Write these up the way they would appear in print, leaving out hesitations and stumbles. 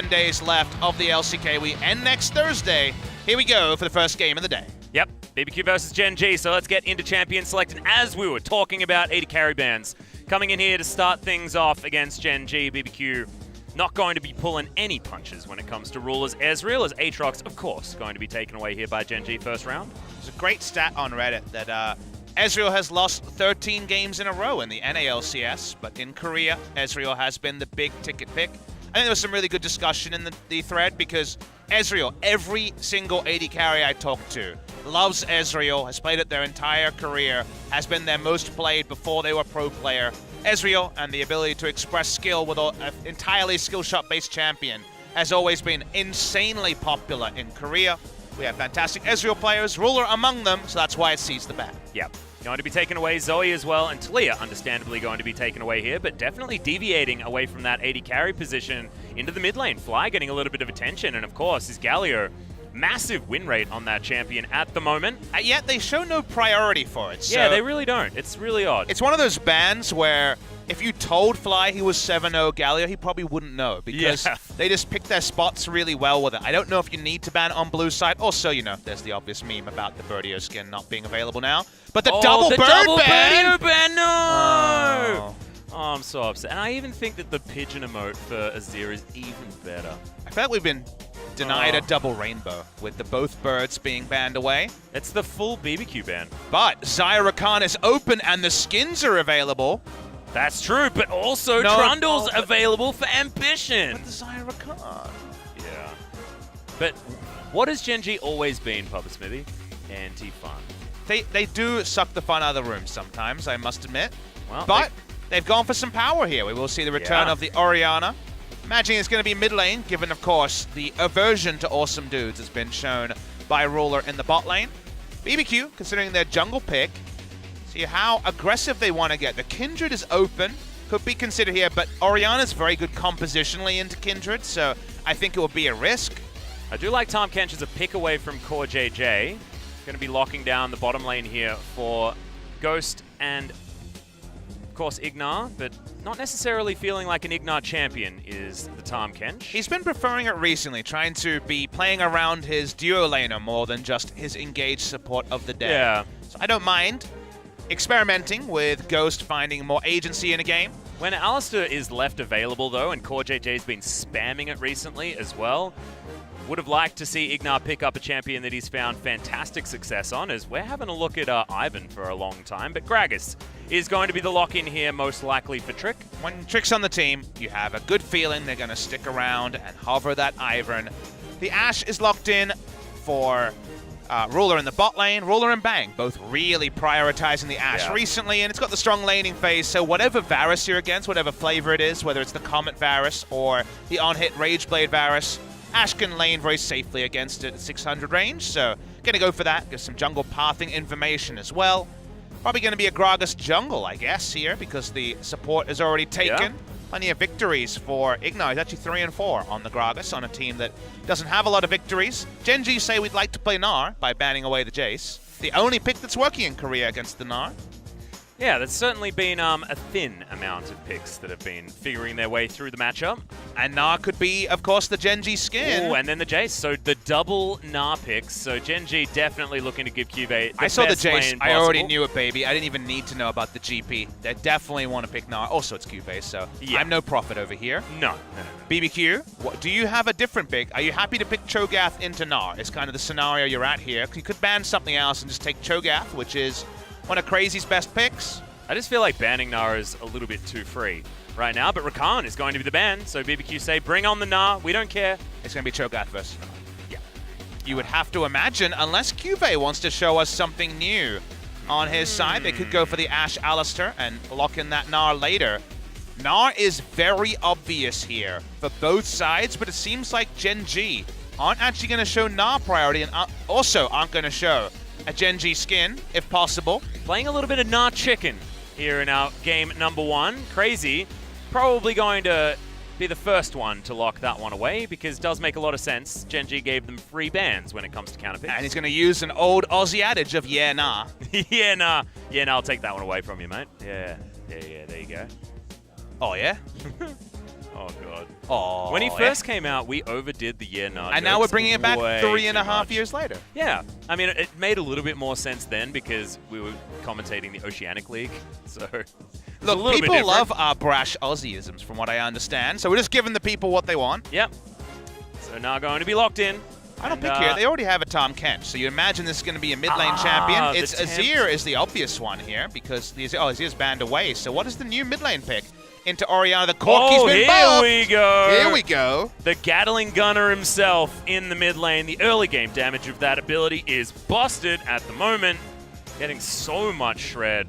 7 days left of the LCK. We end next Thursday. Here we go for the first game of the day. Yep, bbq versus Gen G. So let's get into champion select. And as we were talking about AD carry bans, coming in here to start things off against Gen G, bbq not going to be pulling any punches when it comes to rulers. Ezreal as Aatrox, of course, going to be taken away here by Gen G first round. There's a great stat on Reddit that Ezreal has lost 13 games in a row in the NALCS, but in Korea, Ezreal has been the big ticket pick. I think there was some really good discussion in the thread because Ezreal, every single AD carry I talked to, loves Ezreal, has played it their entire career, has been their most played before they were pro player. Ezreal and the ability to express skill with an entirely skill shot based champion has always been insanely popular in Korea. We have fantastic Ezreal players, Ruler among them, so that's why it sees the ban. Yep. Going to be taken away, Zoe as well, and Talia understandably going to be taken away here, but definitely deviating away from that AD carry position into the mid lane. Fly getting a little bit of attention, and of course, is Galio. Massive win rate on that champion at the moment. Yet they show no priority for it. So yeah, they really don't. It's really odd. It's one of those bans where if you told Fly he was 7-0 Galio, he probably wouldn't know because they just pick their spots really well with it. I don't know if you need to ban on blue side. Also, you know, there's the obvious meme about the Birdio skin not being available now. But the double bird ban! Birdio ban, no! Oh, I'm so upset. And I even think that the pigeon emote for Azir is even better. I feel like we've been denied a double rainbow with the both birds being banned away. It's the full bbq ban. But Zyra Khan is open and the skins are available. That's true, but also Trundle's available for Ambition. But the Zyra Khan. Yeah. But what has Gen G always been, Papa Smithy? Anti-fun. They do suck the fun out of the room sometimes, I must admit. Well, but they've gone for some power here. We will see the return of the Orianna. Imagining it's going to be mid lane, given, of course, the aversion to awesome dudes has been shown by Ruler in the bot lane. bbq, considering their jungle pick, see how aggressive they want to get. The Kindred is open, could be considered here, but Orianna's very good compositionally into Kindred, so I think it will be a risk. I do like Tahm Kench as a pick away from Core JJ. Going to be locking down the bottom lane here for Ghost and, of course, Ignar, but not necessarily feeling like an Ignar champion is the Tahm Kench. He's been preferring it recently, trying to be playing around his duo laner more than just his engaged support of the day. Yeah. So I don't mind experimenting with Ghost finding more agency in a game. When Alistair is left available, though, and Core JJ's been spamming it recently as well, would have liked to see Ignar pick up a champion that he's found fantastic success on, as we're having a look at Ivan for a long time. But Gragas is going to be the lock-in here, most likely for Trick. When Trick's on the team, you have a good feeling they're going to stick around and hover that Ivern. The Ashe is locked in for Ruler in the bot lane. Ruler and Bang, both really prioritizing the Ashe recently, and it's got the strong laning phase, so whatever Varus you're against, whatever flavor it is, whether it's the Comet Varus or the on-hit Rageblade Varus, Ashe can lane very safely against it at 600 range, so going to go for that. Get some jungle pathing information as well. Probably going to be a Gragas jungle, I guess, here, because the support is already taken. Plenty of victories for Ignar. He's actually 3-4 on the Gragas, on a team that doesn't have a lot of victories. Gen G say we'd like to play Gnar by banning away the Jace. The only pick that's working in Korea against the Gnar. Yeah, there's certainly been a thin amount of picks that have been figuring their way through the matchup. And Gnar could be, of course, the Gen G skin. Oh, and then the Jace. So the double Gnar picks. So Gen G definitely looking to give Cuvée the I saw the best Jace. lane I already possible. knew it, baby. I didn't even need to know about the GP. They definitely want to pick Gnar. Also, it's Cuvée, so I'm no prophet over here. No. bbq, do you have a different pick? Are you happy to pick Cho'Gath into Gnar? It's kind of the scenario you're at here. You could ban something else and just take Cho'Gath, which is one of Crazy's best picks. I just feel like banning Gnar is a little bit too free right now, but Rakan is going to be the ban, so bbq say, bring on the Gnar, we don't care. It's going to be Cho'Gath versus Gnar. Yeah. You would have to imagine, unless Cuvée wants to show us something new on his side, they could go for the Ashe Alistair and lock in that Gnar later. Gnar is very obvious here for both sides, but it seems like Gen G aren't actually going to show Gnar priority and also aren't going to show a Gen G skin, if possible. Playing a little bit of Gnar chicken here in our game number one. Crazy, probably going to be the first one to lock that one away because it does make a lot of sense. Gen G gave them free bans when it comes to counter picks. And he's going to use an old Aussie adage of yeah, nah. Yeah, nah. Yeah, nah, I'll take that one away from you, mate. Yeah, there you go. Oh, yeah? Oh, God. Oh, When he first came out, we overdid the year Nah and now we're jokes bringing it back way 3.5 too much. years later. Yeah. I mean, it made a little bit more sense then because we were commentating the Oceanic League. So, look, people love our brash Aussieisms, from what I understand. So we're just giving the people what they want. Yep. So now going to be locked in. I don't pick here. They already have a Tom Kench, so you imagine this is going to be a mid lane champion. It's Azir is the obvious one here because Azir's banned away. So what is the new mid lane pick? Into Orianna, the Corki's been buffed. Here we go. Here we go. The Gatling Gunner himself in the mid lane. The early game damage of that ability is busted at the moment. Getting so much shred.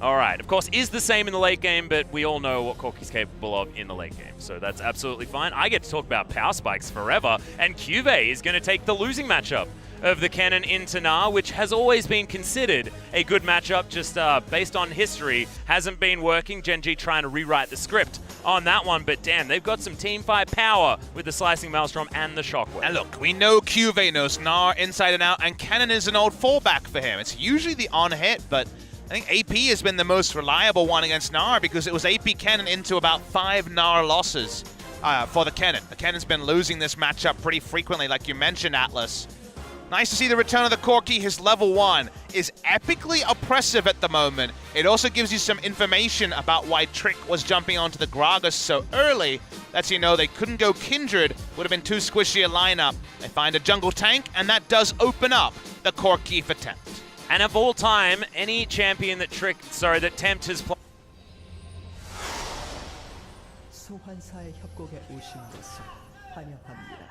All right, of course, is the same in the late game, but we all know what Corki's capable of in the late game, so that's absolutely fine. I get to talk about power spikes forever, and Cuvée is going to take the losing matchup of the Kennen into Nah, which has always been considered a good matchup, just based on history, hasn't been working. Gen G trying to rewrite the script on that one, but damn, they've got some teamfight power with the Slicing Maelstrom and the Shockwave. And look, we know Cuvée knows Nah inside and out, and Kennen is an old fallback for him. It's usually the on-hit, but I think AP has been the most reliable one against Gnar because it was AP Kennen into about 5 Gnar losses for the Kennen. The Kennen's been losing this matchup pretty frequently, like you mentioned, Atlas. Nice to see the return of the Corki. His level 1 is epically oppressive at the moment. It also gives you some information about why Trick was jumping onto the Gragas so early. Lets you know they couldn't go Kindred. Would have been too squishy a lineup. They find a jungle tank, and that does open up the Corki for Tempt. And of all time, any champion that Tempt has played. 소환사의 협곡에 오신 것을 환영합니다.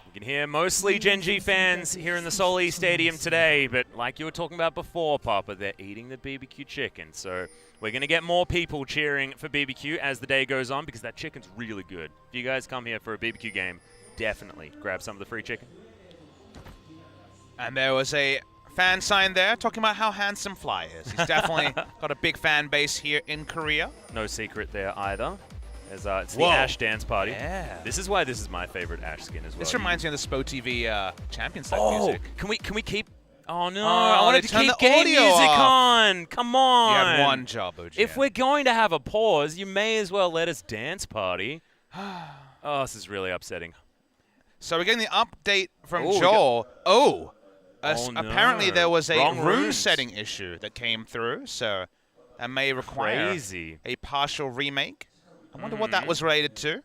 You can hear mostly Gen G fans here in the Soli Stadium today, but like you were talking about before, Papa, they're eating the BBQ chicken. So we're going to get more people cheering for BBQ as the day goes on because that chicken's really good. If you guys come here for a BBQ game, definitely grab some of the free chicken. And there was a fan sign there talking about how handsome Fly is. He's definitely got a big fan base here in Korea. No secret there either. As, it's the Ashe dance party. Yeah. This is why this is my favorite Ashe skin as well. This reminds me of the Spo TV Champions League music. Can we keep? Oh no! I wanted to turn keep the game audio music off. on. Come on! You had one job, OG. If we're going to have a pause, you may as well let us dance party. Oh, this is really upsetting. So we're getting the update from Oh, Joel. no. Apparently there was a Wrong rune runes. setting issue that came through, so that may require a partial remake. I wonder what that was related to.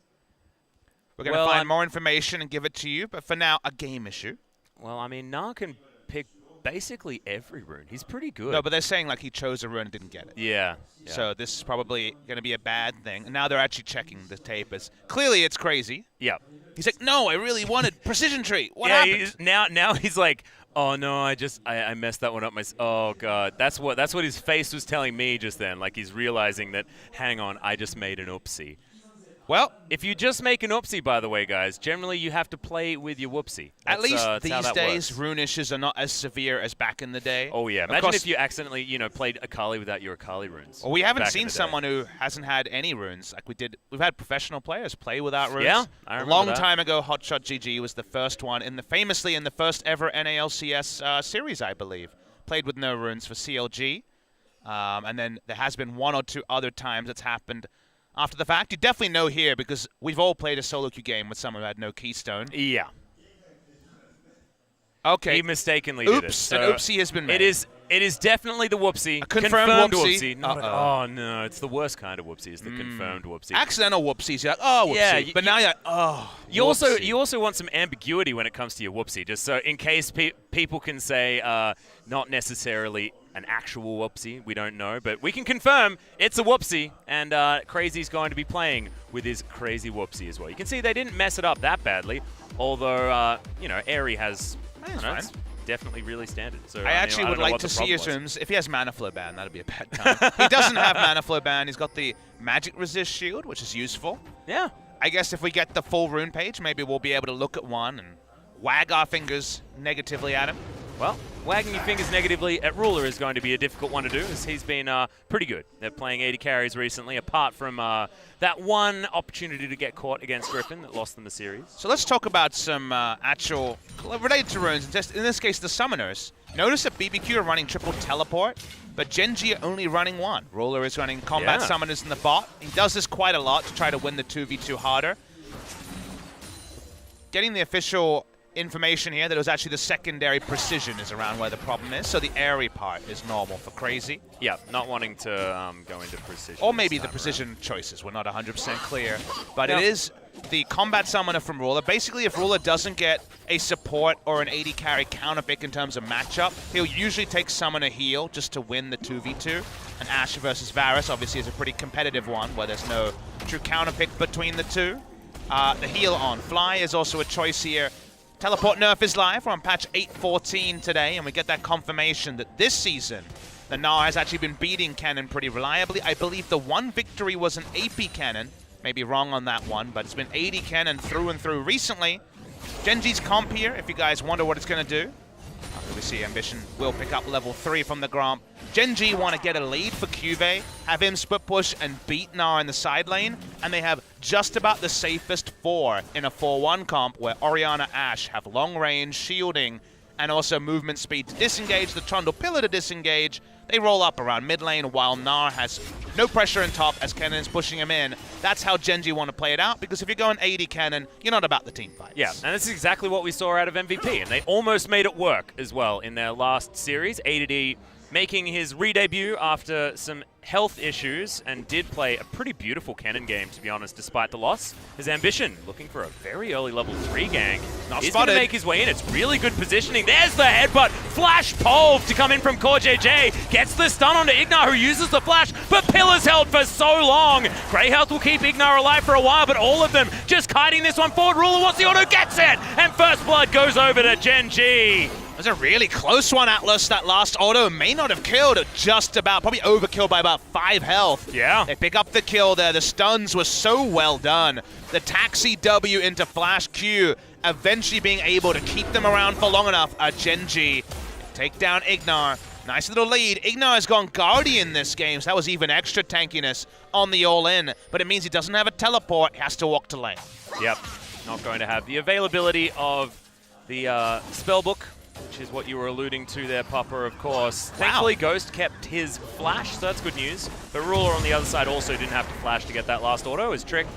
We're going to find more information and give it to you, but for now, a game issue. Well, I mean, Nah can pick basically every rune. He's pretty good. No, but they're saying like he chose a rune and didn't get it. Yeah. So this is probably going to be a bad thing. And now they're actually checking the tape. Clearly, it's crazy. Yeah. He's like, no, I really wanted precision tree. What happened? Now he's like, oh no, I messed that one up. Oh god, that's what his face was telling me just then. Like he's realizing that, hang on, I just made an oopsie. Well, if you just make an oopsie, by the way, guys, generally you have to play with your whoopsie. At least these days, works. rune issues are not as severe as back in the day. Oh yeah, imagine if you accidentally, played Akali without your Akali runes. Well, we haven't seen someone who hasn't had any runes like we did. We've had professional players play without runes. Yeah, I remember a long that. time ago, Hotshot GG was the first one, famously in the first ever NALCS series, I believe. Played with no runes for CLG. And then there has been one or two other times it's happened after the fact. You definitely know here because we've all played a solo queue game with someone who had no keystone. Yeah. Okay. He mistakenly did it. Oops, So an oopsie has been made. It is definitely the whoopsie. A confirmed whoopsie. Oh no, it's the worst kind of whoopsie. It's the confirmed whoopsie. Accidental whoopsies. You're like, oh, whoopsie. Yeah, but now you're like, oh, You whoopsie. also want some ambiguity when it comes to your whoopsie, just so in case people can say not necessarily an actual whoopsie, we don't know, but we can confirm it's a whoopsie, and Crazy's going to be playing with his crazy whoopsie as well. You can see they didn't mess it up that badly, although Airy has it's definitely really standard. So I actually would like to see his runes. If he has mana flow ban, that'd be a bad time. He doesn't have mana flow ban. He's got the magic resist shield, which is useful. Yeah. I guess if we get the full rune page, maybe we'll be able to look at one and wag our fingers negatively at him. Well, wagging your fingers negatively at Ruler is going to be a difficult one to do, as he's been pretty good at playing 80 carries recently, apart from that one opportunity to get caught against Griffin that lost them the series. So let's talk about some actual related to runes. In this case, the summoners. Notice that bbq are running triple teleport, but Genji are only running one. Ruler is running combat summoners in the bot. He does this quite a lot to try to win the 2v2 harder. Getting the official information here that it was actually the secondary precision is around where the problem is, so the airy part is normal for Crazy. Yeah, not wanting to go into precision. Or maybe the precision choices were not 100% clear, but it is the combat summoner from Ruler. Basically, if Ruler doesn't get a support or an 80 carry counter pick in terms of matchup, he'll usually take summoner heal just to win the 2v2. And Ashe versus Varus obviously is a pretty competitive one where there's no true counter pick between the two. The heal on Fly is also a choice here. Teleport nerf is live. We're on patch 8.14 today, and we get that confirmation that this season, the Gnar has actually been beating Cannon pretty reliably. I believe the one victory was an AP Cannon. Maybe wrong on that one, but it's been 80 Cannon through and through recently. Genji's comp here, if you guys wonder what it's going to do. After we see Ambition will pick up level 3 from the Gromp. Genji want to get a lead for Cuvée, have him split push and beat Gnar in the side lane, and they have just about the safest 4 in a 4-1 comp where Orianna Ashe have long range, shielding, and also movement speed to disengage, the Trundle Pillar to disengage. They roll up around mid lane while Gnar has no pressure in top as Kennen is pushing him in. That's how Genji want to play it out, because if you're going 80 Kennen, you're not about the team fights. Yeah, and this is exactly what we saw out of MVP, and they almost made it work as well in their last series. ADD making his re-debut after some health issues and did play a pretty beautiful Kennen game, to be honest, despite the loss. His Ambition looking for a very early level 3 gank. He's going to make his way in. It's really good positioning. There's the headbutt. Flash Pulve to come in from CoreJJ. Gets the stun onto Ignar, who uses the flash, but Pillar's held for so long. Grey Health will keep Ignar alive for a while, but all of them just kiting this one forward. Ruler wants the auto, gets it! And first blood goes over to Genji. It was a really close one, Atlas. That last auto may not have killed, just about, probably overkill by about 5 health. Yeah. They pick up the kill there. The stuns were so well done. The taxi W into Flash Q, eventually being able to keep them around for long enough. Genji take down Ignar. Nice little lead. Ignar has gone Guardian this game, so that was even extra tankiness on the all-in. But it means he doesn't have a teleport. He has to walk to lane. Yep. Not going to have the availability of the spellbook, which is what you were alluding to there, Papa, of course. Wow. Thankfully, Ghost kept his flash, so that's good news. But Ruler on the other side also didn't have to flash to get that last auto. His Trick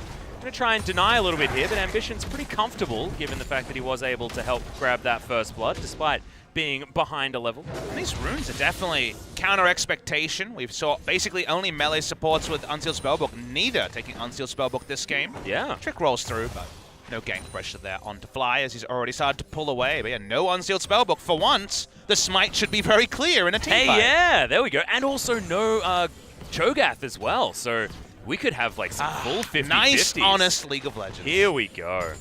going to try and deny a little bit here, but Ambition's pretty comfortable, given the fact that he was able to help grab that first blood, despite being behind a level. And these runes are definitely counter expectation. We've saw basically only melee supports with Unsealed Spellbook, neither taking Unsealed Spellbook this game. Yeah. Trick rolls through, but no gank pressure there onto Fly, as he's already started to pull away. But yeah, no Unsealed Spellbook. For once, the smite should be very clear in a team fight. Yeah, there we go. And also no Cho'Gath as well, so we could have like some full 50-50s. Nice, honest League of Legends. Here we go.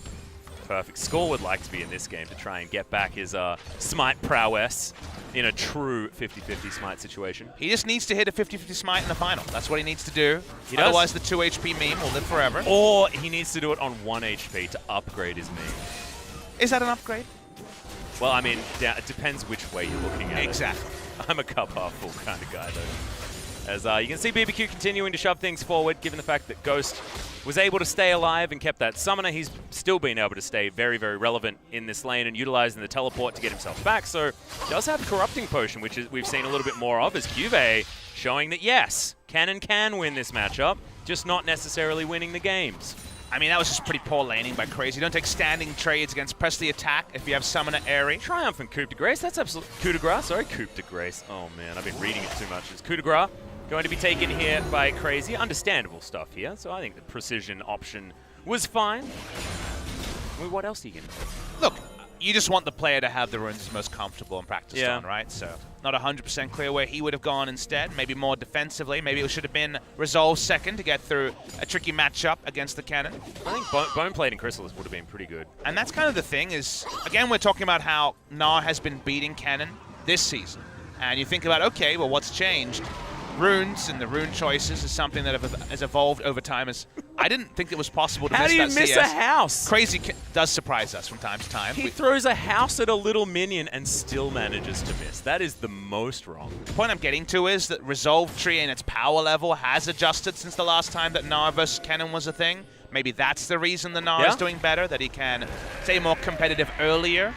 Perfect. Score would like to be in this game to try and get back his smite prowess in a true 50-50 smite situation. He just needs to hit a 50-50 smite in the final. That's what he needs to do. He does. Otherwise, the 2 HP meme will live forever. Or he needs to do it on 1 HP to upgrade his meme. Is that an upgrade? Well, I mean, it depends which way you're looking at it. Exactly. I'm a cup half full kind of guy, though. As you can see bbq continuing to shove things forward, given the fact that Ghost was able to stay alive and kept that summoner. He's still been able to stay very, very relevant in this lane and utilizing the teleport to get himself back. So he does have Corrupting Potion, which is, we've seen a little bit more of, as Cuvée showing that, yes, Cannon can win this matchup, just not necessarily winning the games. I mean, that was just pretty poor laning by Crazy. You don't take standing trades against press the attack if you have Summoner Airy. Triumphant Coup de Grace, that's absolutely... Coup de Grace, sorry, Coup de Grace. Oh man, I've been reading it too much. It's Coup de Grace. Going to be taken here by Crazy. Understandable stuff here, so I think the precision option was fine. Well, what else are you going to do? Look, you just want the player to have the runes he's most comfortable and practiced on, right? So, not 100% clear where he would have gone instead. Maybe more defensively. Maybe it should have been Resolve second to get through a tricky matchup against the Cannon. I think Boneplate and Chrysalis would have been pretty good. And that's kind of the thing is, again, we're talking about how Gnar has been beating Cannon this season. And you think about, okay, well, what's changed? runes and the rune choices is something that has evolved over time. I didn't think it was possible to How miss do you that miss CS. a house? Crazy does surprise us from time to time. He throws a house at a little minion and still manages to miss. That is the most wrong. The point I'm getting to is that Resolve Tree and its power level has adjusted since the last time that Gnar versus Kennen was a thing. Maybe that's the reason the Gnar is doing better, that he can stay more competitive earlier.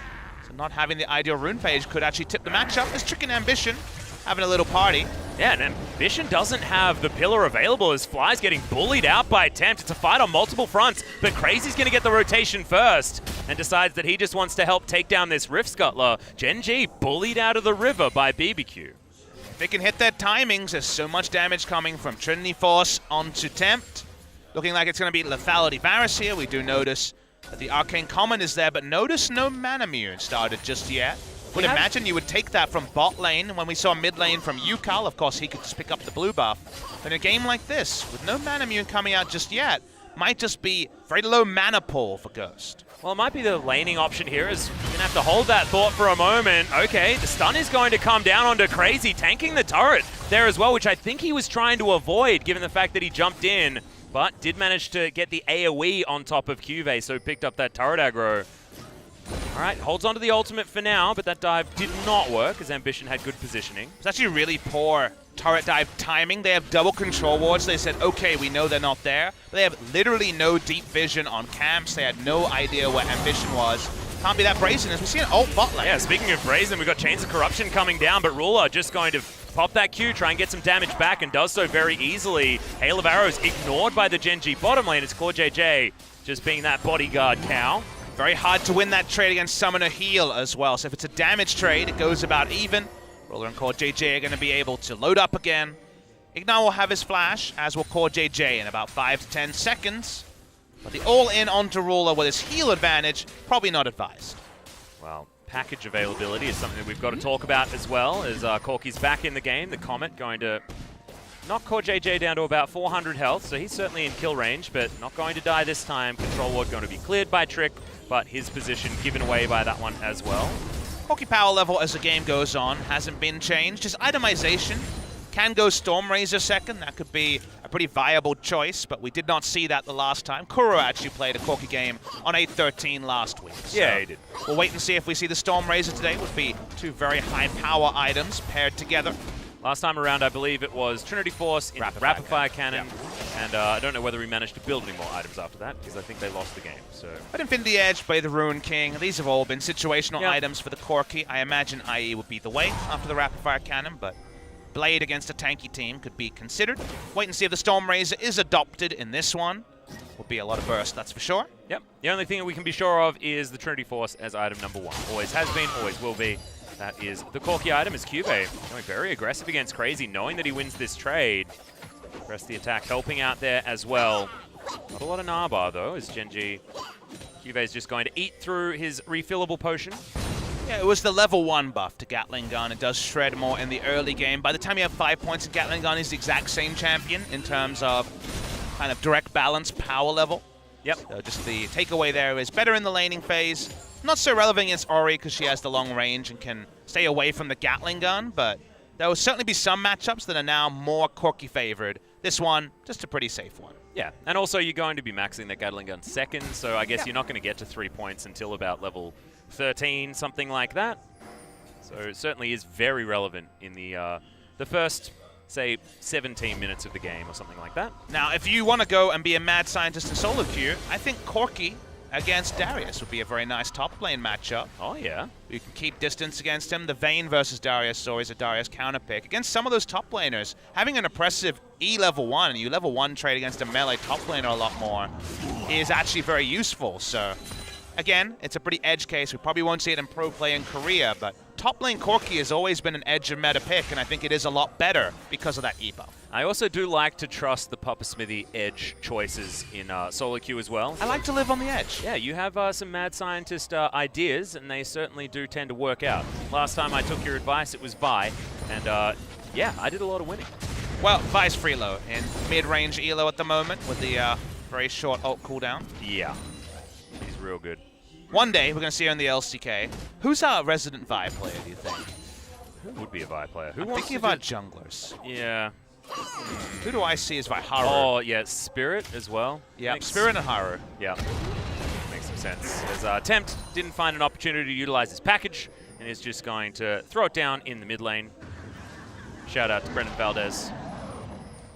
So not having the ideal rune page could actually tip the matchup. There's Trick and Ambition having a little party. Yeah, and Ambition doesn't have the pillar available as Fly's getting bullied out by Attempt. It's a fight on multiple fronts, but Crazy's going to get the rotation first and decides that he just wants to help take down this Rift Scuttler. Gen G bullied out of the river by bbq. If they can hit their timings, there's so much damage coming from Trinity Force onto Tempt. Looking like it's going to be Lethality Varus here. We do notice that the Arcane Common is there, but notice no Manamune started just yet. Would imagine you would take that from bot lane when we saw mid lane from Yukal. Of course, he could just pick up the blue buff. But in a game like this, with no Manamune coming out just yet, might just be very low mana pool for Ghost. Well, it might be the laning option here, as you're going to have to hold that thought for a moment. Okay, the stun is going to come down onto Crazy, tanking the turret there as well, which I think he was trying to avoid, given the fact that he jumped in, but did manage to get the AoE on top of Cuvée, so picked up that turret aggro. All right, holds on to the ultimate for now, but that dive did not work, as Ambition had good positioning. It's actually really poor turret dive timing. They have double control wards. They said, okay, we know they're not there. But they have literally no deep vision on camps. They had no idea where Ambition was. Can't be that brazen, as we see an ult bot lane. Yeah, speaking of brazen, we've got Chains of Corruption coming down, but Ruler just going to pop that Q, try and get some damage back, and does so very easily. Hail of Arrows ignored by the Gen G bottom lane. It's CoreJJ just being that bodyguard cow. Very hard to win that trade against Summoner Heal as well. So if it's a damage trade, it goes about even. Ruler and CoreJJ are going to be able to load up again. Ignar will have his flash, as will CoreJJ in about 5 to 10 seconds. But the all-in onto Ruler with his heal advantage, probably not advised. Well, package availability is something that we've got to talk about as well, as Corky's back in the game. The Comet going to knock CoreJJ down to about 400 health, so he's certainly in kill range, but not going to die this time. Control Ward going to be cleared by Trick, but his position given away by that one as well. Corky power level as the game goes on hasn't been changed. Just itemization. Can go Stormrazor second. That could be a pretty viable choice, but we did not see that the last time. Kuro actually played a Corky game on 8-13 last week. So yeah, he did. We'll wait and see if we see the Stormrazor today. Would be two very high power items paired together. Last time around, I believe it was Trinity Force, Rapid Fire Cannon, and I don't know whether we managed to build any more items after that, because I think they lost the game. So, But Infinity Edge, Play the Ruin King, these have all been situational items for the Corky. I imagine IE would be the way after the Rapid Fire Cannon, but Blade against a tanky team could be considered. Wait and see if the Stormrazor is adopted in this one. Will be a lot of burst, that's for sure. Yep. The only thing that we can be sure of is the Trinity Force as item number 1. Always has been, always will be. That is the Corky item, is Cuvée going very aggressive against Crazy, knowing that he wins this trade. Press the attack, helping out there as well. Not a lot of Narbar, though, as Gen G. Cuvé's just going to eat through his refillable potion. Yeah, it was the level 1 buff to Gatling Gun. It does shred more in the early game. By the time you have 5 points in Gatling Gun, he's the exact same champion in terms of kind of direct balance power level. Yep. So just the takeaway there is better in the laning phase. Not so relevant against Ori because she has the long range and can stay away from the Gatling Gun, but there will certainly be some matchups that are now more Corky favored. This one, just a pretty safe one. Yeah, and also you're going to be maxing the Gatling Gun second, so I guess you're not going to get to 3 points until about level 13, something like that. So it certainly is very relevant in the first, say, 17 minutes of the game or something like that. Now, if you want to go and be a mad scientist in solo queue, I think Corky against Darius would be a very nice top lane matchup. Oh, yeah. You can keep distance against him. The Vayne versus Darius is always a Darius counter pick. Against some of those top laners, having an oppressive E level 1 and you level 1 trade against a melee top laner a lot more is actually very useful. So, again, it's a pretty edge case. We probably won't see it in pro play in Korea, but top lane Corky has always been an edge and meta pick, and I think it is a lot better because of that E buff. I also do like to trust the Papa Smithy edge choices in solo queue as well. I like to live on the edge. Yeah, you have some mad scientist ideas, and they certainly do tend to work out. Last time I took your advice, it was Vi, and yeah, I did a lot of winning. Well, Vi's freelo in mid-range elo at the moment with the very short ult cooldown. Yeah, he's real good. One day, we're going to see her in the LCK. Who's our resident Vi player, do you think? Who would be a Vi player? Who I'm wants thinking to about junglers. Yeah. Who do I see as my Haru? Oh, yeah, Spirit as well. Yeah, Thanks. Spirit and Haru. Yeah, makes some sense. As Tempt didn't find an opportunity to utilize his package and is just going to throw it down in the mid lane. Shout out to Brendan Valdez.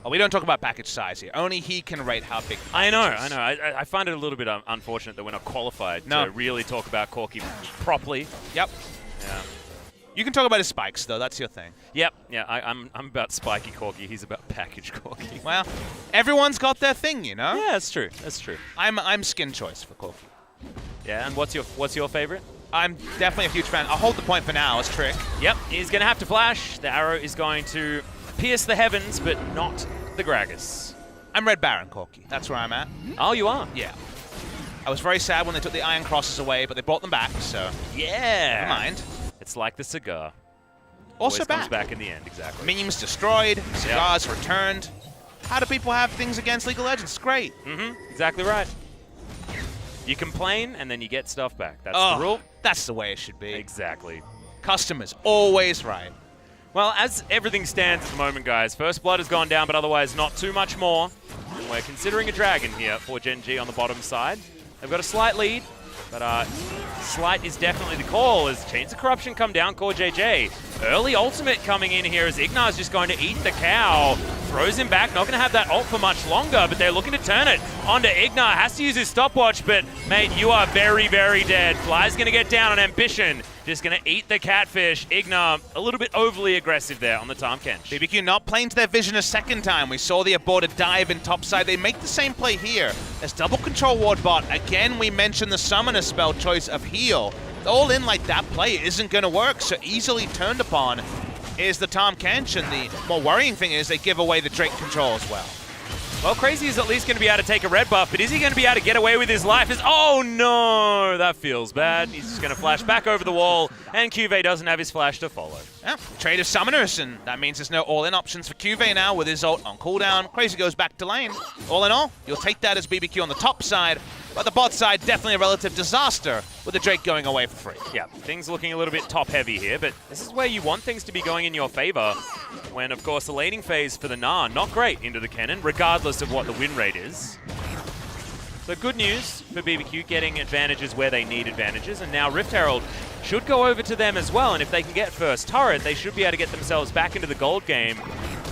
Oh, we don't talk about package size here. Only he can rate how big. I know. is. I find it a little bit unfortunate that we're not qualified No. to really talk about Corki properly. Yep. Yeah. You can talk about his spikes, though. That's your thing. Yep. Yeah. I'm about spiky Corki. He's about package Corki. Well, everyone's got their thing, you know? Yeah, that's true. That's true. I'm skin choice for Corki. Yeah. And what's your favorite? I'm definitely a huge fan. I'll hold the point for now as Trick. Yep. He's gonna have to flash. The arrow is going to pierce the heavens, but not the Gragas. I'm Red Baron Corki. That's where I'm at. Oh, you are? Yeah. I was very sad when they took the Iron Crosses away, but they brought them back, so Yeah. never mind. It's like the cigar. Also Always comes back. back in the end, exactly. Memes destroyed, cigars returned. How do people have things against League of Legends? It's great. Exactly right. You complain, and then you get stuff back. That's Oh, the rule. that's the way it should be. Exactly. Customers always right. Well, as everything stands at the moment, guys, First Blood has gone down, but otherwise not too much more. And we're considering a dragon here for Gen G on the bottom side. They've got a slight lead, but slight is definitely the call as Chains of Corruption come down, Core JJ. Early ultimate coming in here as Ignar's just going to eat the cow. Throws him back, not going to have that ult for much longer, but they're looking to turn it onto Ignar. Has to use his stopwatch, but mate, you are very, very dead. Fly's going to get down on Ambition. Just going to eat the catfish. Ignar, a little bit overly aggressive there on the Tahm Kench. BBQ not playing to their vision a second time. We saw the aborted dive in topside. They make the same play here. There's double control ward bot. Again, we mentioned the summoner spell choice of heal. All in like that play isn't going to work, so easily turned upon is the Tahm Kench, and the more worrying thing is they give away the Drake control as well. Well, Crazy is at least going to be able to take a red buff, but is he going to be able to get away with his life? Oh no, that feels bad. He's just going to flash back over the wall, and QV doesn't have his flash to follow. Yeah, trade of summoners, and that means there's no all-in options for QV now with his ult on cooldown. Crazy goes back to lane. All in all, you'll take that as BBQ on the top side, but the bot side definitely a relative disaster with the Drake going away for free. Yeah, things looking a little bit top-heavy here, but this is where you want things to be going in your favor when, of course, the laning phase for the Gnar, not great into the cannon, regardless of what the win rate is. So good news for BBQ, getting advantages where they need advantages, and now Rift Herald should go over to them as well, and if they can get first turret, they should be able to get themselves back into the gold game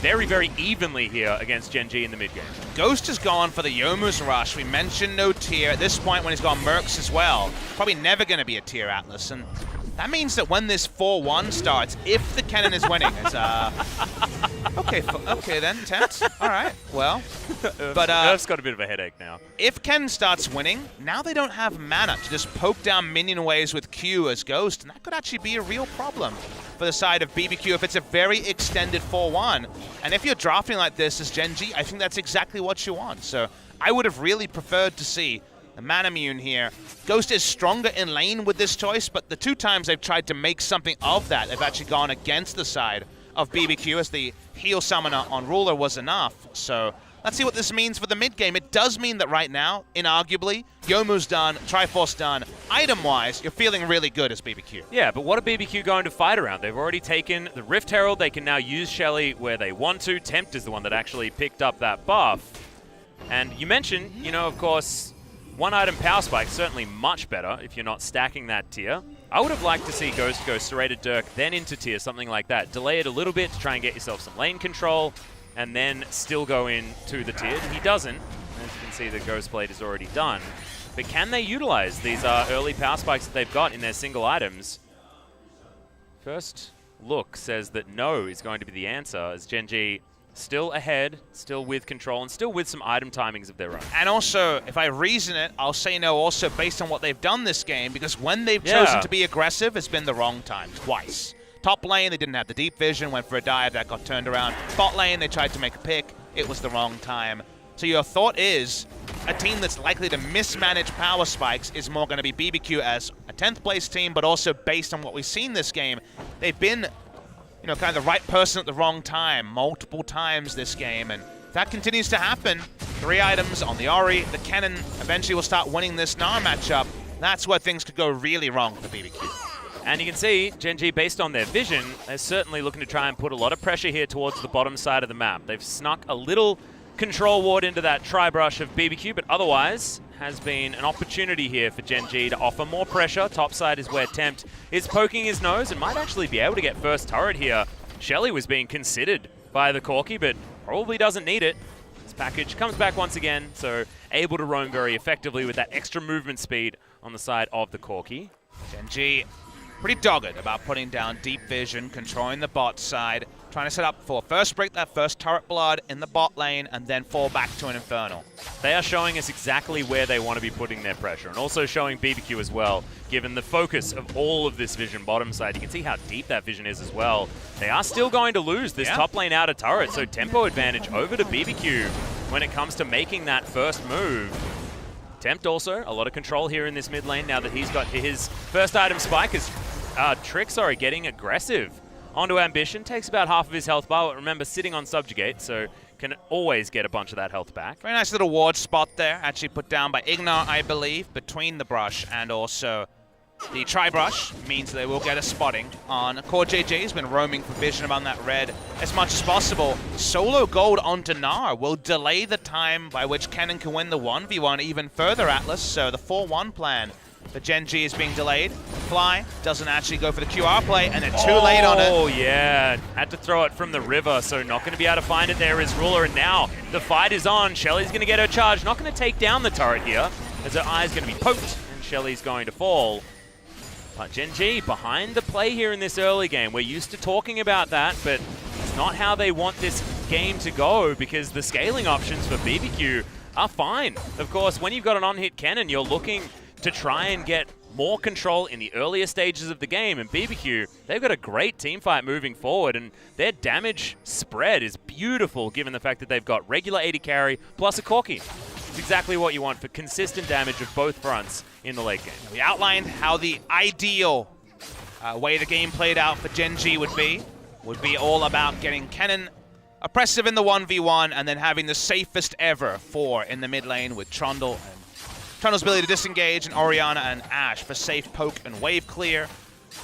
very, very evenly here against Gen G in the mid game. Ghost has gone for the Yomu's Rush. We mentioned no tier. At this point, when he's got Mercs as well, probably never going to be a tier Atlas, and that means that when this 4-1 starts, if the cannon is winning, it's okay then, Tempt. All right, well, but Earth's got a bit of a headache now. if Ken starts winning, now they don't have mana to just poke down minion waves with Q as Ghost, and that could actually be a real problem for the side of BBQ if it's a very extended 4-1. And if you're drafting like this as Gen G, I think that's exactly what you want. So I would have really preferred to see the Manamune here. Ghost is stronger in lane with this choice, but the two times they've tried to make something of that, they've actually gone against the side of BBQ as the heal summoner on Ruler was enough. So let's see what this means for the mid game. It does mean that right now, inarguably, Yomu's done, Triforce done. Item-wise, you're feeling really good as BBQ. Yeah, but what are BBQ going to fight around? They've already taken the Rift Herald. They can now use Shelly where they want to. Tempt is the one that actually picked up that buff. And you mentioned, you know, of course, one item power spike, certainly much better if you're not stacking that tier. I would have liked to see Ghost go serrated Dirk, then into tier, something like that. Delay it a little bit to try and get yourself some lane control, and then still go into the tier. He doesn't. As you can see, the Ghost Blade is already done. But can they utilize these early power spikes that they've got in their single items? First look says that no is going to be the answer, as Gen G still ahead, still with control, and still with some item timings of their own. And also, if I reason it, I'll say no also based on what they've done this game, because when they've chosen to be aggressive, it's been the wrong time, twice. Top lane, they didn't have the deep vision, went for a dive, that got turned around. Bot lane, they tried to make a pick, it was the wrong time. So your thought is, a team that's likely to mismanage power spikes is more going to be BBQ as a 10th place team, but also based on what we've seen this game, they've been, you know, kind of the right person at the wrong time multiple times this game, and if that continues to happen, 3 items on the Ori, the cannon eventually will start winning this Gnar matchup. That's where things could go really wrong for BBQ. And you can see, Gen G, based on their vision, they're certainly looking to try and put a lot of pressure here towards the bottom side of the map. They've snuck a little control ward into that tri-brush of bbq, but otherwise has been an opportunity here for Gen G to offer more pressure. Top side is where Tempt is poking his nose and might actually be able to get first turret here. Shelly was being considered by the Corki, but probably doesn't need it. This package comes back once again, so able to roam very effectively with that extra movement speed on the side of the Corki. Gen G pretty dogged about putting down deep vision, controlling the bot side, trying to set up for first break that first turret blood in the bot lane and then fall back to an Infernal. They are showing us exactly where they want to be putting their pressure, and also showing bbq as well, given the focus of all of this vision bottom side. You can see how deep that vision is as well. They are still going to lose this top lane outer turret, so tempo advantage over to bbq when it comes to making that first move. Tempt also, a lot of control here in this mid lane now that he's got his first item spike. Is Trick, getting aggressive onto Ambition. Takes about half of his health bar, but remember, sitting on Subjugate, so can always get a bunch of that health back. Very nice little ward spot there, actually put down by Ignar, I believe, between the brush and also the tri-brush. Means they will get a spotting on Core JJ. Has been roaming for vision around that red as much as possible. Solo gold onto Gnar will delay the time by which Kennen can win the 1v1 even further, Atlas. So the 4-1 plan for Gen G is being delayed. Fly doesn't actually go for the QR play, and they're too late on it. Oh, yeah. Had to throw it from the river, so not going to be able to find it there is Ruler. And now the fight is on. Shelly's going to get her charge. Not going to take down the turret here, as her eye's going to be poked, and Shelly's going to fall. But Gen G behind the play here in this early game. We're used to talking about that, but it's not how they want this game to go, because the scaling options for bbq are fine. Of course, when you've got an on-hit cannon, you're looking to try and get more control in the earlier stages of the game, and bbq, they've got a great team fight moving forward, and their damage spread is beautiful given the fact that they've got regular AD carry plus a Corki. It's exactly what you want for consistent damage of both fronts in the late game. We outlined how the ideal way the game played out for Gen G would be all about getting Kennen oppressive in the 1v1 and then having the safest ever 4 in the mid lane with Trundle and Trundle's ability to disengage, and Orianna and Ashe for safe poke and wave clear.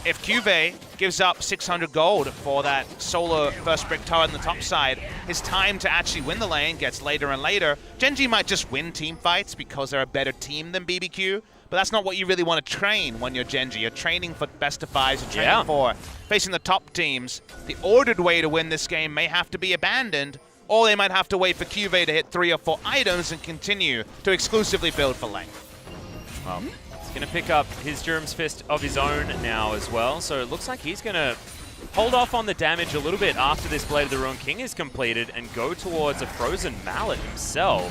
If Cuvée gives up 600 gold for that solo first brick turret on the top side, his time to actually win the lane gets later and later. Gen G might just win team fights because they're a better team than bbq, but that's not what you really want to train when you're Gen G. You're training for best of fives, you're training for facing the top teams. The ordered way to win this game may have to be abandoned, or they might have to wait for Cuvée to hit 3 or 4 items and continue to exclusively build for lane. Well, he's going to pick up his Durham's Fist of his own now as well, so it looks like he's going to hold off on the damage a little bit after this Blade of the Ruined King is completed and go towards a Frozen Mallet himself.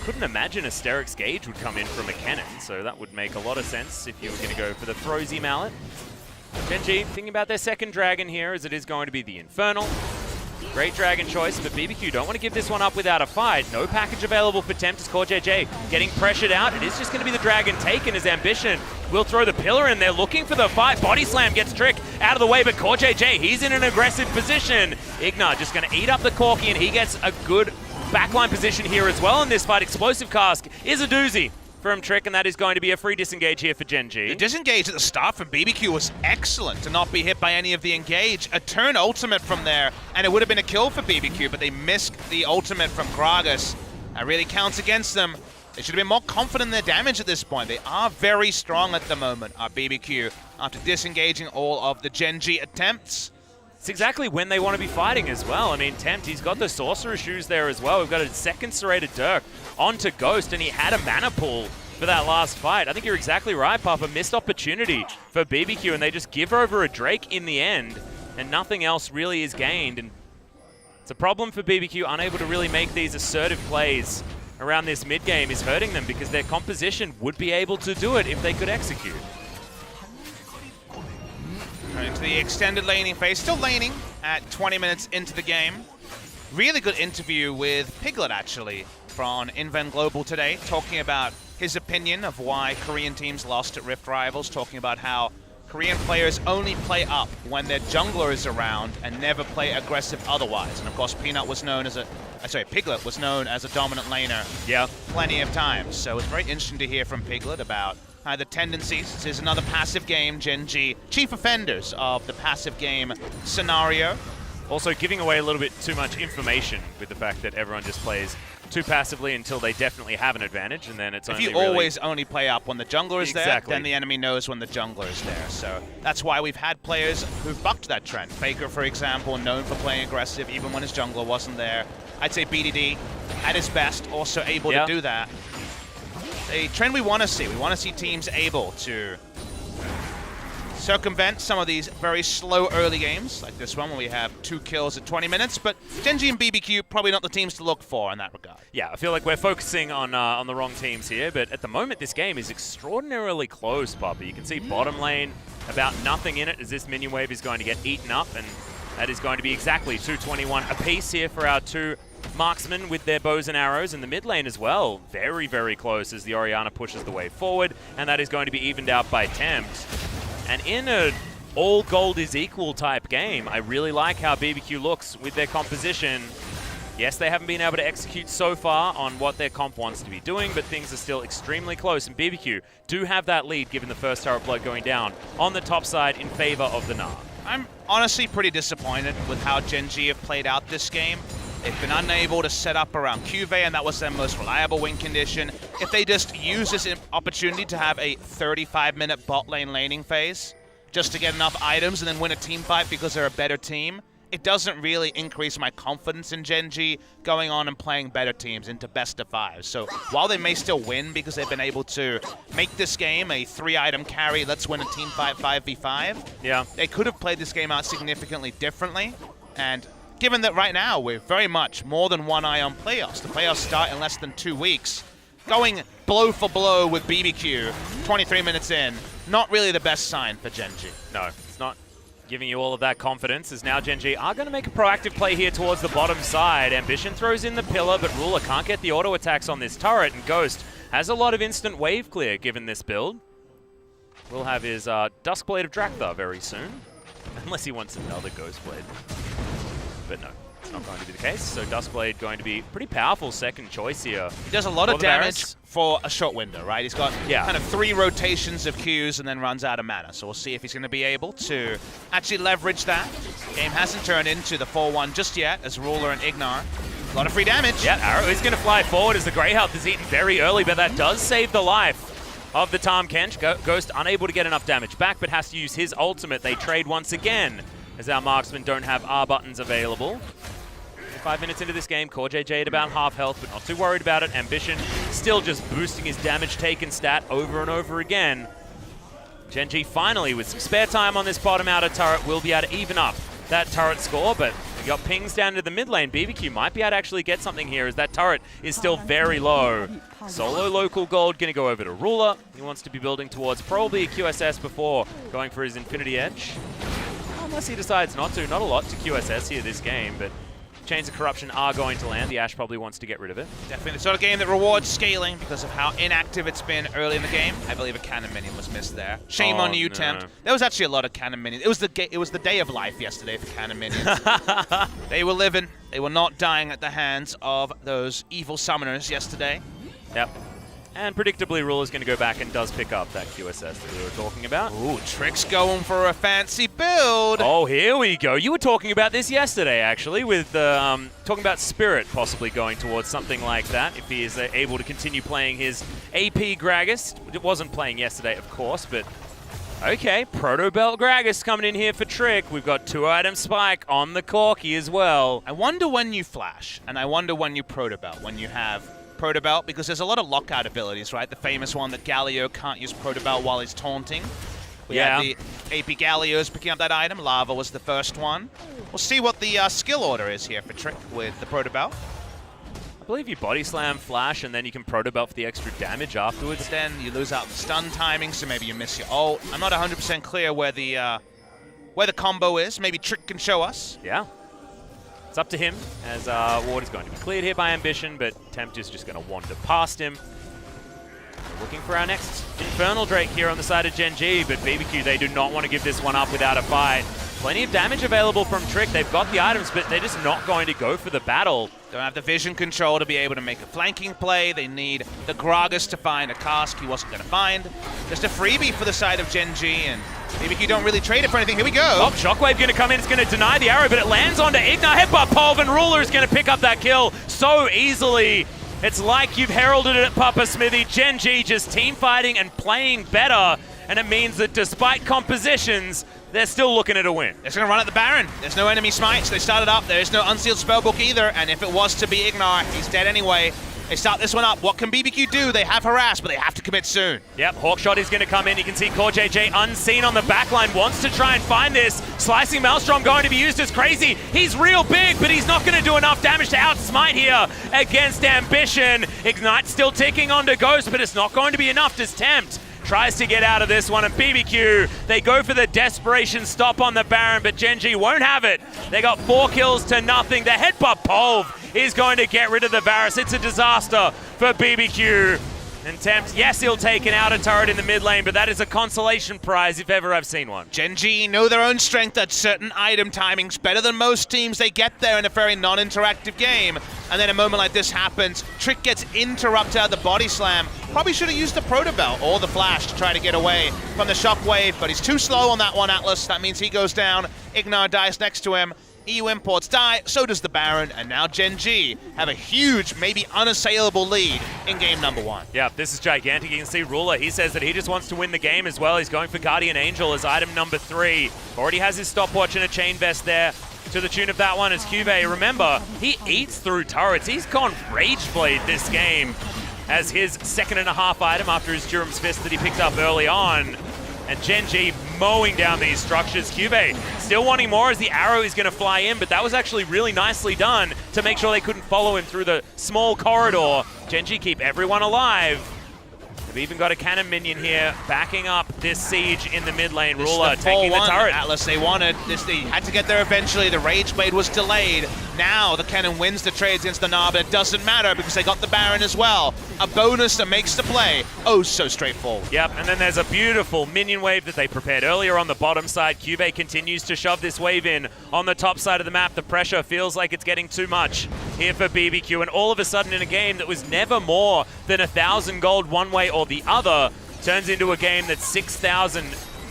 Couldn't imagine a Sterix Gauge would come in from a cannon, so that would make a lot of sense if you were going to go for the Frozy Mallet. Gen G thinking about their second dragon here, as it is going to be the Infernal. Great dragon choice, but bbq don't want to give this one up without a fight. No package available for Tempt as Core JJ getting pressured out. It is just going to be the dragon taken as Ambition will throw the pillar in. They're looking for the fight. Body slam gets Trick out of the way, but Core JJ, he's in an aggressive position. Ignar just going to eat up the Corki, and he gets a good backline position here as well in this fight. Explosive Cask is a doozy from Trick, and that is going to be a free disengage here for Gen G. The disengage at the start from bbq was excellent to not be hit by any of the engage. A turn ultimate from there, and it would have been a kill for bbq, but they missed the ultimate from Gragas. That really counts against them. They should have been more confident in their damage at this point. They are very strong at the moment, bbq, after disengaging all of the Gen G attempts. It's exactly when they want to be fighting as well. I mean, Tempt, he's got the Sorcerer Shoes there as well. We've got a second Serrated Dirk onto Ghost, and he had a mana pool for that last fight. I think you're exactly right, Papa. Missed opportunity for bbq, and they just give over a Drake in the end, and nothing else really is gained. And it's a problem for bbq, unable to really make these assertive plays around this mid-game is hurting them, because their composition would be able to do it if they could execute. Into the extended laning phase, still laning at 20 minutes into the game. Really good interview with Piglet, actually, from Inven Global today, talking about his opinion of why Korean teams lost at Rift Rivals, talking about how Korean players only play up when their jungler is around and never play aggressive otherwise. And of course, Piglet was known as a dominant laner plenty of times. So it was very interesting to hear from Piglet about the tendencies. This is another passive game. Gen G, chief offenders of the passive game scenario. Also giving away a little bit too much information with the fact that everyone just plays too passively until they definitely have an advantage, and then it's if only you always only play up when the jungler is there, then the enemy knows when the jungler is there. So that's why we've had players who've bucked that trend. Faker, for example, known for playing aggressive even when his jungler wasn't there. I'd say BDD, at his best, also able to do that. A trend we want to see. We want to see teams able to circumvent some of these very slow early games, like this one where we have 2 kills at 20 minutes, but Gen G and BBQ probably not the teams to look for in that regard. Yeah, I feel like we're focusing on the wrong teams here, but at the moment this game is extraordinarily close, Poppy. You can see bottom lane, about nothing in it as this minion wave is going to get eaten up, and that is going to be exactly 221 apiece here for our 2 marksmen with their bows and arrows, in the mid lane as well. Very, very close as the Orianna pushes the way forward, and that is going to be evened out by Tempt. And in a all gold is equal type game, I really like how BBQ looks with their composition. Yes, they haven't been able to execute so far on what their comp wants to be doing, but things are still extremely close, and BBQ do have that lead given the first turret blood going down on the top side in favor of the Gnar. I'm honestly pretty disappointed with how Gen G have played out this game. They've been unable to set up around Cuvée, and that was their most reliable win condition. If they just use this opportunity to have a 35-minute bot lane laning phase, just to get enough items and then win a team fight because they're a better team, it doesn't really increase my confidence in Gen G going on and playing better teams into best of 5. So while they may still win because they've been able to make this game a 3-item carry, let's win a team fight 5v5, yeah, they could have played this game out significantly differently. And given that right now we're very much more than one eye on playoffs, the playoffs start in less than 2 weeks, going blow for blow with BBQ 23 minutes in, not really the best sign for Gen G. No, it's not giving you all of that confidence, as now Gen G are going to make a proactive play here towards the bottom side. Ambition throws in the pillar, but Ruler can't get the auto attacks on this turret, and Ghost has a lot of instant wave clear given this build. We'll have his Duskblade of Drakthar very soon, unless he wants another Ghostblade. But no, it's not going to be the case. So Duskblade going to be pretty powerful second choice here. He does a lot of damage for a short window, right? He's got kind of 3 rotations of Qs and then runs out of mana. So we'll see if he's going to be able to actually leverage that. Game hasn't turned into the 4-1 just yet as Ruler and Ignar. A lot of free damage. Yeah, Arrow is going to fly forward as the Grey Health is eaten very early, but that does save the life of the Tahm Kench. Ghost unable to get enough damage back, but has to use his ultimate. They trade once again as our marksmen don't have R buttons available. 5 minutes into this game, CoreJJ at about half health, but not too worried about it. Ambition still just boosting his damage taken stat over and over again. Gen G finally, with some spare time on this bottom outer turret, will be able to even up that turret score, but we got pings down to the mid lane. BBQ might be able to actually get something here as that turret is still very low. Solo local gold going to go over to Ruler. He wants to be building towards probably a QSS before going for his Infinity Edge. Unless he decides not to. Not a lot to QSS here this game, but Chains of Corruption are going to land. The Ashe probably wants to get rid of it. Definitely the sort of game that rewards scaling because of how inactive it's been early in the game. I believe a cannon minion was missed there. Shame on you, Tempt. There was actually a lot of cannon minions. It was the day of life yesterday for cannon minions. They were living. They were not dying at the hands of those evil summoners yesterday. Yep. And predictably, Ruler's going to go back and does pick up that QSS that we were talking about. Ooh, Trick's going for a fancy build. Oh, here we go. You were talking about this yesterday, actually, with talking about Spirit possibly going towards something like that if he is able to continue playing his AP Gragas. It wasn't playing yesterday, of course, but okay. Proto Belt Gragas coming in here for Trick. We've got 2-item Spike on the Corki as well. I wonder when you flash, and I wonder when you Proto Belt, when you have Proto Belt, because there's a lot of lockout abilities, right? The famous one that Galio can't use Proto Belt while he's taunting. We had the AP Galios picking up that item. Lava was the first one. We'll see what the skill order is here for Trick with the Proto Belt. I believe you body slam flash and then you can Proto Belt for the extra damage afterwards. But then you lose out the stun timing, so maybe you miss your ult. I'm not 100% clear where the combo is. Maybe Trick can show us. Yeah. It's up to him, as Ward is going to be cleared here by Ambition, but Tempt is just going to wander past him. We're looking for our next Infernal Drake here on the side of Gen G, but BBQ, they do not want to give this one up without a fight. Plenty of damage available from Trick. They've got the items, but they're just not going to go for the battle. Don't have the vision control to be able to make a flanking play. They need the Gragas to find a cask he wasn't going to find. Just a freebie for the side of Gen G, and maybe you don't really trade it for anything. Here we go. Oh, Shockwave going to come in. It's going to deny the arrow, but it lands onto Ignar. Headbutt Pulv, and Ruler is going to pick up that kill so easily. It's like you've heralded it at Papa Smithy. Gen G just team fighting and playing better, and it means that despite compositions, they're still looking at a win. They're going to run at the Baron. There's no enemy smites. They started up. There is no unsealed spellbook either, and if it was to be Ignar, he's dead anyway. They start this one up. What can bbq do? They have harass, but they have to commit soon. Yep, Hawkshot is going to come in. You can see CoreJJ unseen on the backline, wants to try and find this. Slicing Maelstrom going to be used as crazy. He's real big, but he's not going to do enough damage to outsmite here against Ambition. Ignite still ticking onto Ghost, but it's not going to be enough to Tempt. Tries to get out of this one, and bbq, they go for the desperation stop on the Baron, but Gen G won't have it. They got 4 kills to nothing. The Headbutt Pulv is going to get rid of the Varus. It's a disaster for bbq. And Tempt, yes, he'll take an outer turret in the mid lane, but that is a consolation prize if ever I've seen one. Gen G know their own strength at certain item timings. Better than most teams, they get there in a very non-interactive game. And then a moment like this happens. Trick gets interrupted out of the body slam. Probably should have used the Proto Belt or the Flash to try to get away from the Shockwave, but he's too slow on that one, Atlas. That means he goes down. Ignar dies next to him. EU imports die, so does the Baron, and now Gen G have a huge, maybe unassailable lead in game number 1. Yeah, this is gigantic. You can see Ruler, he says that he just wants to win the game as well. He's going for Guardian Angel as item number 3. Already has his stopwatch and a chain vest there to the tune of that one as Cuvee. Remember, he eats through turrets. He's gone Rageblade this game as his 2.5 item after his Durham's Fist that he picked up early on. And Gen G mowing down these structures. Cuvee still wanting more as the arrow is going to fly in, but that was actually really nicely done to make sure they couldn't follow him through the small corridor. Gen G keep everyone alive. They've even got a cannon minion here backing up this siege in the mid lane. Ruler taking the turret. Atlas, they wanted this. They had to get there eventually. The Rageblade was delayed. Now the cannon wins the trades against the Nab, but it doesn't matter because they got the Baron as well. A bonus that makes the play oh so straightforward. Yep, and then there's a beautiful minion wave that they prepared earlier on the bottom side. Cuvee continues to shove this wave in on the top side of the map. The pressure feels like it's getting too much here for bbq, and all of a sudden in a game that was never more than 1,000 gold one way or the other, turns into a game that's 6,000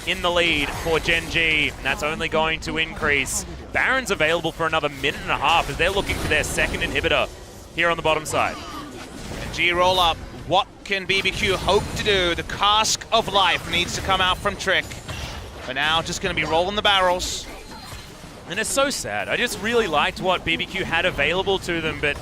in the lead for Gen G, and that's only going to increase. Baron's available for another 1.5 minutes as they're looking for their second inhibitor here on the bottom side. And G roll up. What can bbq hope to do? The cask of life needs to come out from Trick. For now, just going to be rolling the barrels. And it's so sad. I just really liked what bbq had available to them, but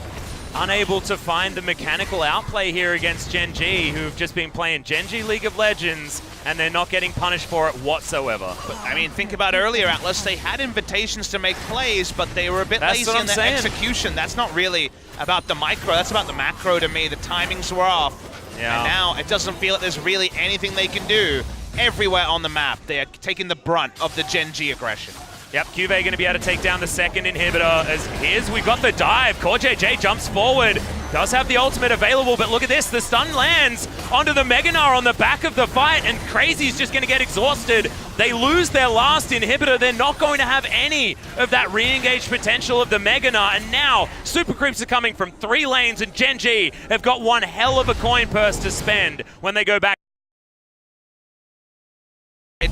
unable to find the mechanical outplay here against Gen G, who've just been playing Gen G League of Legends, and they're not getting punished for it whatsoever. But, I mean, think about earlier, Atlas. They had invitations to make plays, but they were a bit lazy in their execution. That's not really about the micro. That's about the macro to me. The timings were off. Yeah. And now it doesn't feel like there's really anything they can do. Everywhere on the map, they are taking the brunt of the Gen G aggression. Yep, Cuvee going to be able to take down the second inhibitor. As here's, we've got the dive. CoreJJ jumps forward. Does have the ultimate available, but look at this. The stun lands onto the Mega Gnar on the back of the fight, and Crazy's just going to get exhausted. They lose their last inhibitor. They're not going to have any of that re-engage potential of the Mega Gnar, and now super creeps are coming from 3 lanes, and Gen G have got one hell of a coin purse to spend when they go back.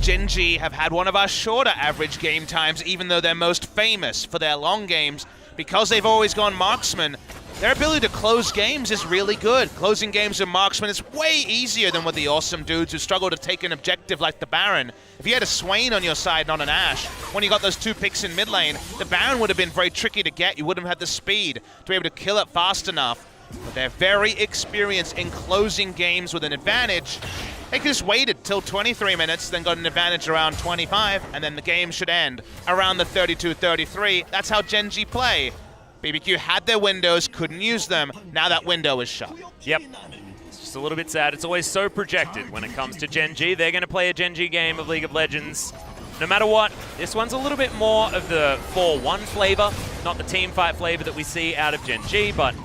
Gen G have had one of our shorter average game times, even though they're most famous for their long games. Because they've always gone marksman, their ability to close games is really good. Closing games with marksman is way easier than with the awesome dudes who struggle to take an objective like the Baron. If you had a Swain on your side, not an Ashe, when you got those 2 picks in mid lane, the Baron would have been very tricky to get. You wouldn't have had the speed to be able to kill it fast enough. But they're very experienced in closing games with an advantage. They just waited till 23 minutes, then got an advantage around 25, and then the game should end around the 32-33. That's how Gen G play. bbq had their windows, couldn't use them. Now that window is shut. Yep. It's just a little bit sad. It's always so projected when it comes to Gen G. They're going to play a Gen G game of League of Legends. No matter what, this one's a little bit more of the 4-1 flavor, not the team fight flavor that we see out of Gen G, but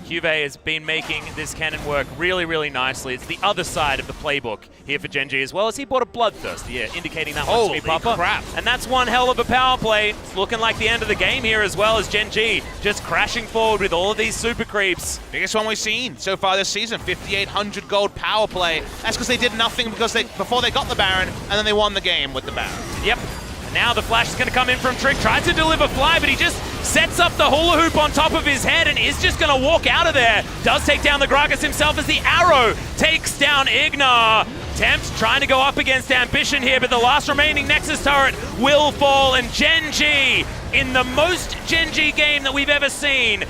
Juve has been making this cannon work really, really nicely. It's the other side of the playbook here for Gen G as well, as he bought a Bloodthirst, yeah, indicating that one to me, Papa. Crap. And that's one hell of a power play. It's looking like the end of the game here as well, as Gen G just crashing forward with all of these super creeps. Biggest one we've seen so far this season, 5,800 gold power play. That's because they did nothing before they got the Baron, and then they won the game with the Baron. Yep. And now the flash is going to come in from Trick. Tries to deliver fly, but he just sets up the hula hoop on top of his head and is just going to walk out of there. Does take down the Gragas himself as the arrow takes down Ignar. Tempt trying to go up against Ambition here, but the last remaining Nexus turret will fall, and Gen G, in the most Gen G game that we've ever seen,